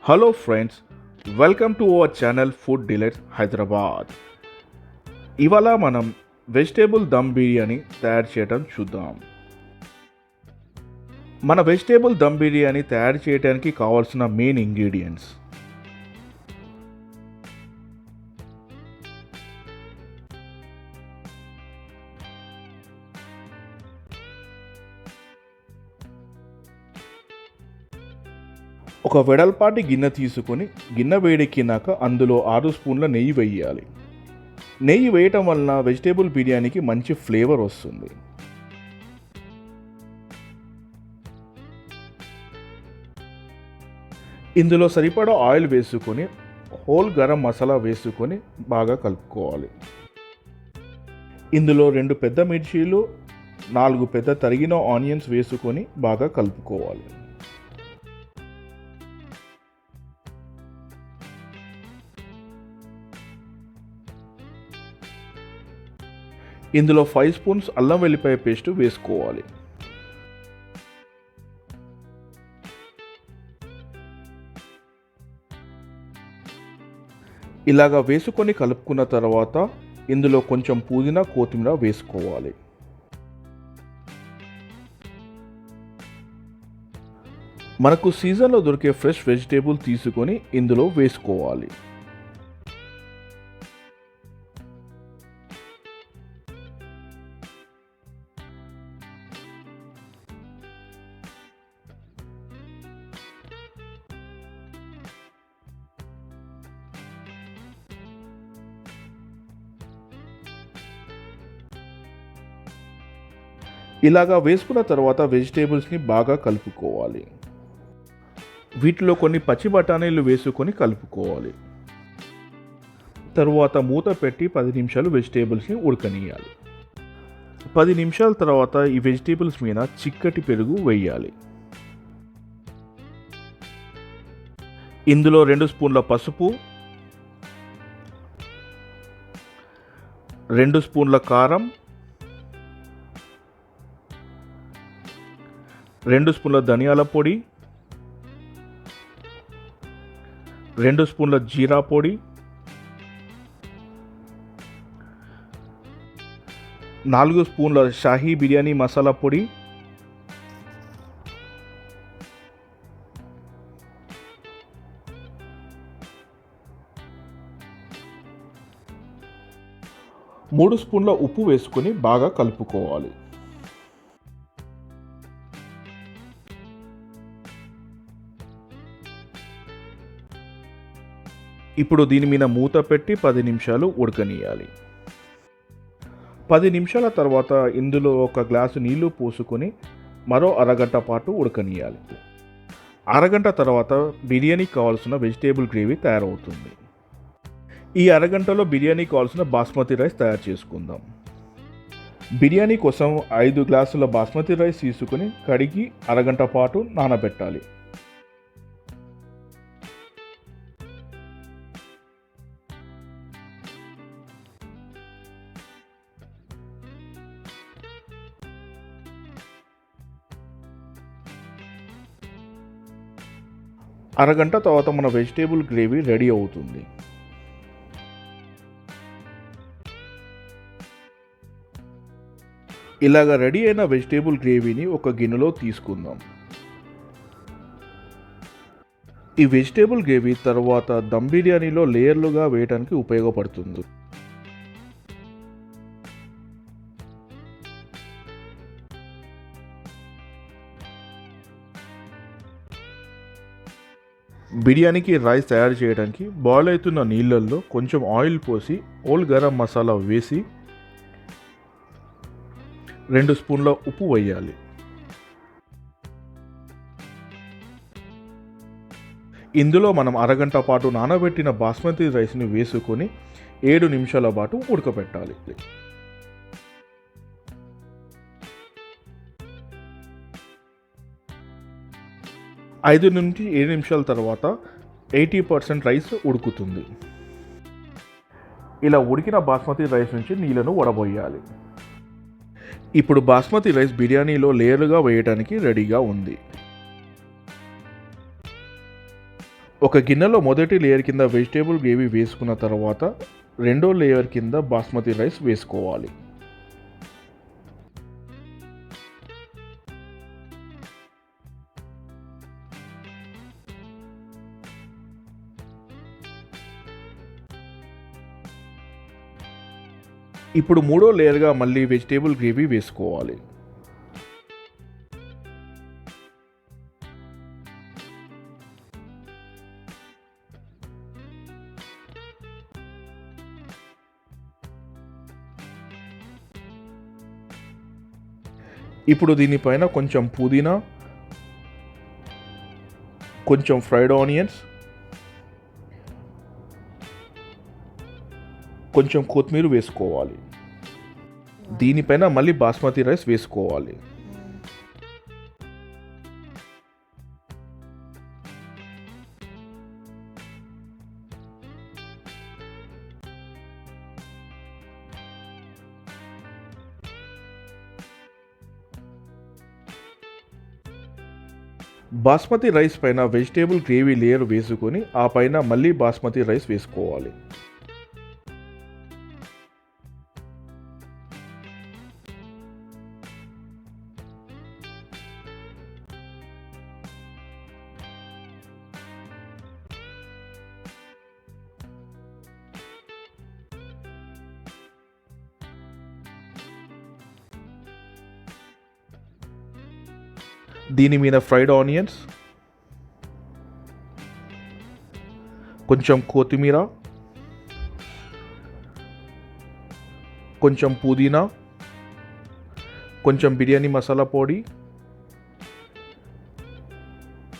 Hello friends, welcome to our channel Food Delights Hyderabad. ఇవాళ మనం vegetable dum biryani తయారు చేయడం చూద్దాం. మన వెజిటేబుల్ దమ్ బిర్యానీ తయారు చేయడానికి కావాల్సిన మెయిన్ ఇంగ్రీడియంట్స్: ఒక వెడల్పాటి గిన్నె తీసుకొని గిన్నె వేడెక్కినాక అందులో 6 స్పూన్ల నెయ్యి వేయాలి. నెయ్యి వేయటం వలన వెజిటేబుల్ బిర్యానీకి మంచి ఫ్లేవర్ వస్తుంది. ఇందులో సరిపడా ఆయిల్ వేసుకొని హోల్ గరం మసాలా వేసుకొని బాగా కలుపుకోవాలి. ఇందులో 2 పెద్ద మిర్చీలు, 4 పెద్ద తరిగిన ఆనియన్స్ వేసుకొని బాగా కలుపుకోవాలి. ఇందులో 5 స్పూన్స్ అల్లం వెల్లిపాయ పేస్ట్ వేసుకోవాలి. ఇలాగా వేసుకొని కలుపుకున్న తర్వాత ఇందులో కొంచెం పుదీనా, కొత్తిమీర వేసుకోవాలి. మనకు సీజన్లో దొరికే ఫ్రెష్ వెజిటేబుల్ తీసుకొని ఇందులో వేసుకోవాలి. ఇలాగా వేసుకున్న తర్వాత వెజిటేబుల్స్ని బాగా కలుపుకోవాలి. వీటిలో కొన్ని పచ్చి బఠానీలు వేసుకొని కలుపుకోవాలి. తరువాత మూత పెట్టి 10 నిమిషాలు వెజిటేబుల్స్ని ఉడకనియాలి. 10 నిమిషాల తర్వాత ఈ వెజిటేబుల్స్ మీద చిక్కటి పెరుగు వేయాలి. ఇందులో 2 స్పూన్ల పసుపు, 2 స్పూన్ల కారం, 2 స్పూన్ల ధనియాల పొడి, 2 స్పూన్ల జీరా పొడి, 4 స్పూన్ల షాహీ బిర్యానీ మసాలా పొడి, 3 స్పూన్ల ఉప్పు వేసుకొని బాగా కలుపుకోవాలి. ఇప్పుడు దీని మీద మూత పెట్టి 10 నిమిషాలు ఉడకనియాలి. 10 నిమిషాల తర్వాత ఇందులో 1 గ్లాసు నీళ్లు పోసుకొని మరో అరగంట పాటు ఉడకనియాలి. అరగంట తర్వాత బిర్యానీకి కావాల్సిన వెజిటేబుల్ గ్రేవీ తయారవుతుంది. ఈ అరగంటలో బిర్యానీకి కావాల్సిన బాస్మతి రైస్ తయారు చేసుకుందాం. బిర్యానీ కోసం 5 గ్లాసుల బాస్మతి రైస్ తీసుకొని కడిగి అరగంట పాటు నానబెట్టాలి. అరగంట తర్వాత మన వెజిటేబుల్ గ్రేవీ రెడీ అవుతుంది. ఇలాగ రెడీ అయిన వెజిటేబుల్ గ్రేవీని ఒక గిన్నెలో తీసుకుందాం. ఈ వెజిటేబుల్ గ్రేవీ తర్వాత దమ్ బిర్యానీలో లేయర్లుగా వేయడానికి ఉపయోగపడుతుంది. బిర్యానీకి రైస్ తయారు చేయడానికి బాయిల్ అవుతున్న నీళ్ళల్లో కొంచెం ఆయిల్ పోసి హోల్ గరం మసాలా వేసి 2 స్పూన్ల ఉప్పు వేయాలి. ఇందులో మనం అరగంట పాటు నానబెట్టిన బాస్మతి రైస్ని వేసుకొని 7 నిమిషాల పాటు ఉడకబెట్టాలి. 5 నుంచి 7 నిమిషాల తర్వాత 80% రైస్ ఉడుకుతుంది. ఇలా ఉడికిన బాస్మతి రైస్ నుంచి నీళ్ళను వడబోయాలి. ఇప్పుడు బాస్మతి రైస్ బిర్యానీలో లేయర్గా వేయడానికి రెడీగా ఉంది. ఒక గిన్నెలో మొదటి లేయర్ కింద వెజిటేబుల్ గ్రేవీ వేసుకున్న తర్వాత రెండో లేయర్ కింద బాస్మతి రైస్ వేసుకోవాలి. ఇప్పుడు మూడో లేయర్గా మళ్ళీ వెజిటేబుల్ గ్రేవీ వేసుకోవాలి. ఇప్పుడు దీనిపైన కొంచెం పుదీనా, కొంచెం ఫ్రైడ్ ఆనియన్స్, కొంచెం కొత్తిమీర వేసుకోవాలి. దీనిపైన మళ్ళీ బాస్మతి రైస్ వేసుకోవాలి. బాస్మతి రైస్ పైన వెజిటేబుల్ గ్రేవీ లేయర్ వేసుకొని ఆ పైన మళ్ళీ బాస్మతి రైస్ వేసుకోవాలి. దీని మీద ఫ్రైడ్ ఆనియన్స్, కొంచెం కొత్తిమీర, కొంచెం పుదీనా, కొంచెం బిర్యానీ మసాలా పొడి,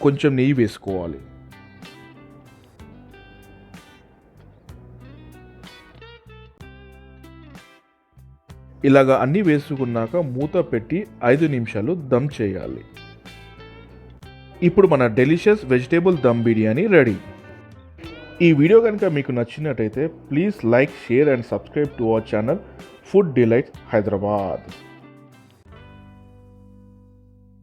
కొంచెం నెయ్యి వేసుకోవాలి. ఇలాగా అన్నీ వేసుకున్నాక మూత పెట్టి 5 నిమిషాలు దమ్ చేయాలి. ఇప్పుడు మన delicious vegetable dum biryani ready. ఈ వీడియో కనుక మీకు నచ్చినట్టయితే please like, share and subscribe to our channel Food Delights Hyderabad.